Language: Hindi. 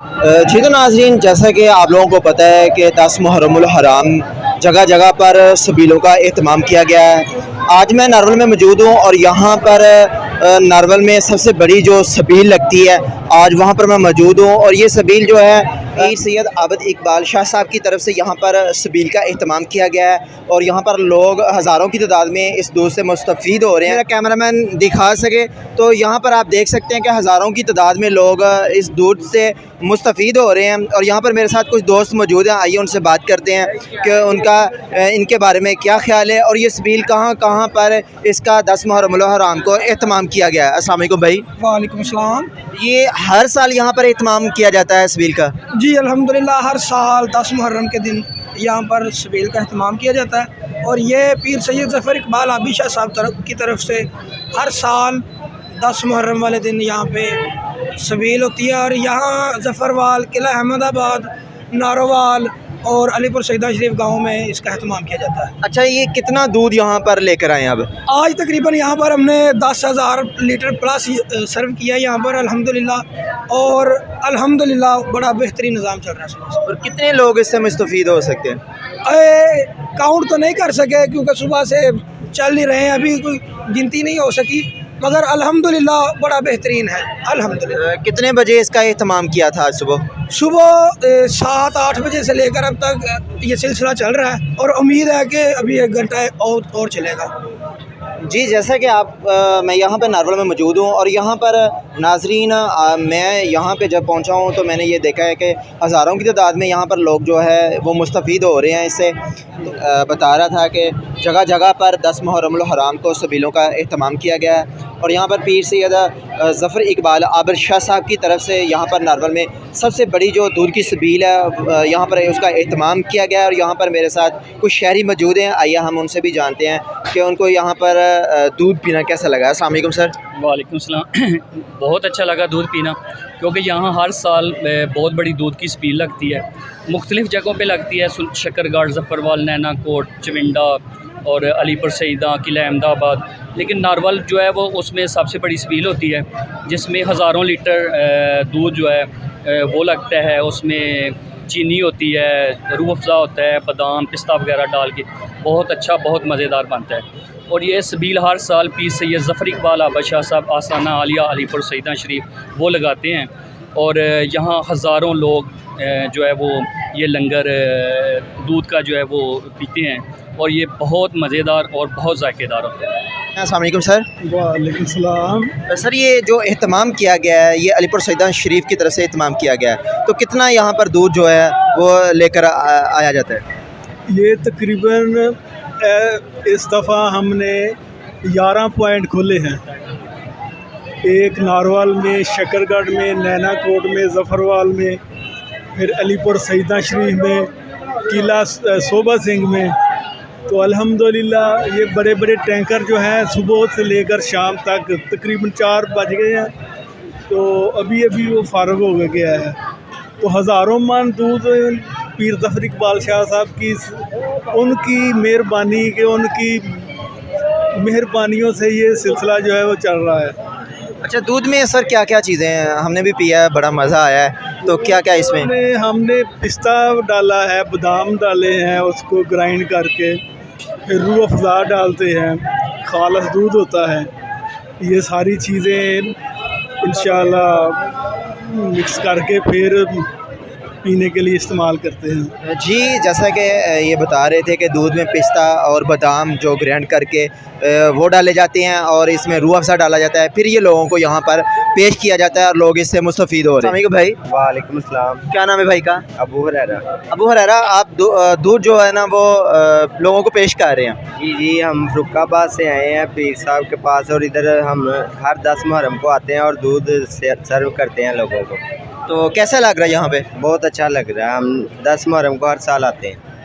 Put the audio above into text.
जी तो नाज़रीन, जैसा कि आप लोगों को पता है कि 10 मुहर्रमुल हराम जगह जगह पर सबीलों का एहतमाम किया गया है। आज मैं नारवल में मौजूद हूँ और यहाँ पर नारवल में सबसे बड़ी जो सबील लगती है, आज वहाँ पर मैं मौजूद हूँ। और ये सबील जो है पीर सैयद आबिद इकबाल शाह साहब की तरफ से यहाँ पर सबील का एहतमाम किया गया है और यहाँ पर लोग हज़ारों की तादाद में इस दूध से मुस्तफ़ीद हो रहे हैं। मेरा कैमरामैन दिखा सके तो यहाँ पर आप देख सकते हैं कि हज़ारों की तादाद में लोग इस दूध से मुस्तफ़ीद हो रहे हैं। और यहाँ पर मेरे साथ कुछ दोस्त मौजूद हैं, आइए उनसे बात करते हैं कि उनका इनके बारे में क्या ख्याल है और ये सबील कहाँ कहाँ पर इसका 10 मुहर्रमुल हराम को एहतमाम किया गया है। अस्सलाम वालेकुम भाई। वालेकुम सलाम। ये हर साल यहाँ पर एहतमाम किया जाता है सबील का? जी अल्हम्दुलिल्लाह, हर साल 10 मुहर्रम के दिन यहाँ पर सबील का एहतमाम किया जाता है और ये पीर सैयद ज़फ़र इकबाल आबिद शाह साहब की तरफ से हर साल 10 मुहर्रम वाले दिन यहाँ पे सबील होती है। और यहाँ ज़फ़रवाल, किला अहमदाबाद, नारोवाल और अलीपुर सईदा शरीफ गाँव में इसका एहतमाम किया जाता है। अच्छा, ये कितना दूध यहाँ पर लेकर आए अब? आज तकरीबन यहाँ पर हमने 10,000 लीटर प्लस सर्व किया है यहाँ पर अल्हम्दुलिल्लाह। और अल्हम्दुलिल्लाह बड़ा बेहतरीन निज़ाम चल रहा है सुबह से। और कितने लोग इससे मुस्तफ़ीद हो सकते हैं? काउंट तो नहीं कर सके क्योंकि सुबह से चल नहीं रहे हैं, अभी कोई गिनती नहीं हो सकी, मगर अल्हम्दुलिल्लाह बड़ा बेहतरीन है अल्हम्दुलिल्लाह। कितने बजे इसका एहतमाम किया था आज सुबह? सुबह 7-8 बजे से लेकर अब तक ये सिलसिला चल रहा है और उम्मीद है कि अभी 1 घंटा और चलेगा। जी, जैसा कि मैं यहाँ पे नारवल में मौजूद हूँ और यहाँ पर नाज़रीन मैं यहाँ पे जब पहुँचा हूँ तो मैंने ये देखा है कि हज़ारों की तादाद में यहाँ पर लोग जो है वो मुस्तफ़ीद हो रहे हैं। इससे बता रहा था कि जगह जगह पर 10 मुहर्रमुल हराम को सबीलों का एहतमाम किया गया है और यहाँ पर पीर सैयद ज़फ़र इकबाल आबिद शाह साहब की तरफ से यहाँ पर नारवल में सबसे बड़ी जो दूध की सबील है यहाँ पर उसका एहतमाम किया गया है। और यहाँ पर मेरे साथ कुछ शहरी मौजूद हैं, आइए हम उनसे भी जानते हैं कि उनको यहाँ पर दूध पीना कैसा लगा। अस्सलाम वालेकुम सर। वालेकुम सलाम। बहुत अच्छा लगा दूध पीना, क्योंकि यहाँ हर साल बहुत बड़ी दूध की सबील लगती है, मुख्तलिफ़ जगहों पे लगती है, शकरगढ़, ज़फ़रवाल, नैना कोट, चविंडा और अलीपुर सईदा, किला अहमदाबाद। लेकिन नारवल जो है वो उसमें सबसे बड़ी सबील होती है जिसमें हज़ारों लीटर दूध जो है वो लगता है। उसमें चीनी होती है, रूह अफ़ज़ा होता है, बादाम पिस्ता वगैरह डाल के बहुत अच्छा, बहुत मज़ेदार बनता है। और ये सबील हर साल पीर सैयद ज़फ़र इकबाल आबिद शाह साहब आसाना आलिया अलीपुर सईदा शरीफ वो लगाते हैं और यहाँ हज़ारों लोग जो है वो ये लंगर दूध का जो है वो पीते हैं और ये बहुत मज़ेदार और बहुत ज़ायकेदार होता है। अस्सलाम वालेकुम सर। वालेकुम सलाम। सर, ये जो एहतमाम किया गया है ये अलीपुर सईदा शरीफ की तरफ से एहतमाम किया गया है, तो कितना यहाँ पर दूध जो है वो लेकर आया जाता है? ये तकरीबन इस दफ़ा हमने 11 पॉइंट खोले हैं, एक नारवाल में, शकरगढ़ में, नैना कोट में, ज़फ़रवाल में, फिर अलीपुर सईदा शरीफ में, किला सोबा सिंह में। तो अल्हम्दुलिल्लाह ये बड़े बड़े टैंकर जो हैं सुबह से लेकर शाम तक तकरीबन 4 बज गए हैं, तो अभी अभी वो फारग हो गया है। तो हज़ारों मन दूध पीर ज़फ़र इकबाल शाह साहब की उनकी मेहरबानी के उनकी मेहरबानियों से ये सिलसिला जो है वो चल रहा है। अच्छा, दूध में सर क्या क्या चीज़ें हैं? हमने भी पिया है, बड़ा मज़ा आया है, तो क्या क्या इसमें? हमने पिस्ता डाला है, बादाम डाले हैं उसको ग्राइंड करके, फिर रूह अफ़ज़ा डालते हैं, खालस दूध होता है। ये सारी चीज़ें इंशाल्लाह मिक्स करके फिर पीने के लिए इस्तेमाल करते हैं। जी, जैसा कि ये बता रहे थे कि दूध में पिस्ता और बादाम जो ग्राइंड करके वो डाले जाते हैं और इसमें रूह अफ़ज़ा डाला जाता है, फिर ये लोगों को यहाँ पर पेश किया जाता है और लोग इससे मुस्तफ़ीद हो रहे हैं। भाई वालेकुम अस्सलाम। क्या नाम है भाई का? अबू हुरैरा। अबू हुरैरा, आप दूध जो है ना वो लोगों को पेश कर रहे हैं? जी जी, हम फ़रुखाबाद से आए हैं पीर साहब के पास और इधर हम हर 10 मुहर्रम को आते हैं और दूध सर्व करते हैं लोगों को। तो कैसा लग रहा है यहाँ पे? बहुत अच्छा लग रहा है, हम 10 मुहर्रम को हर साल आते हैं।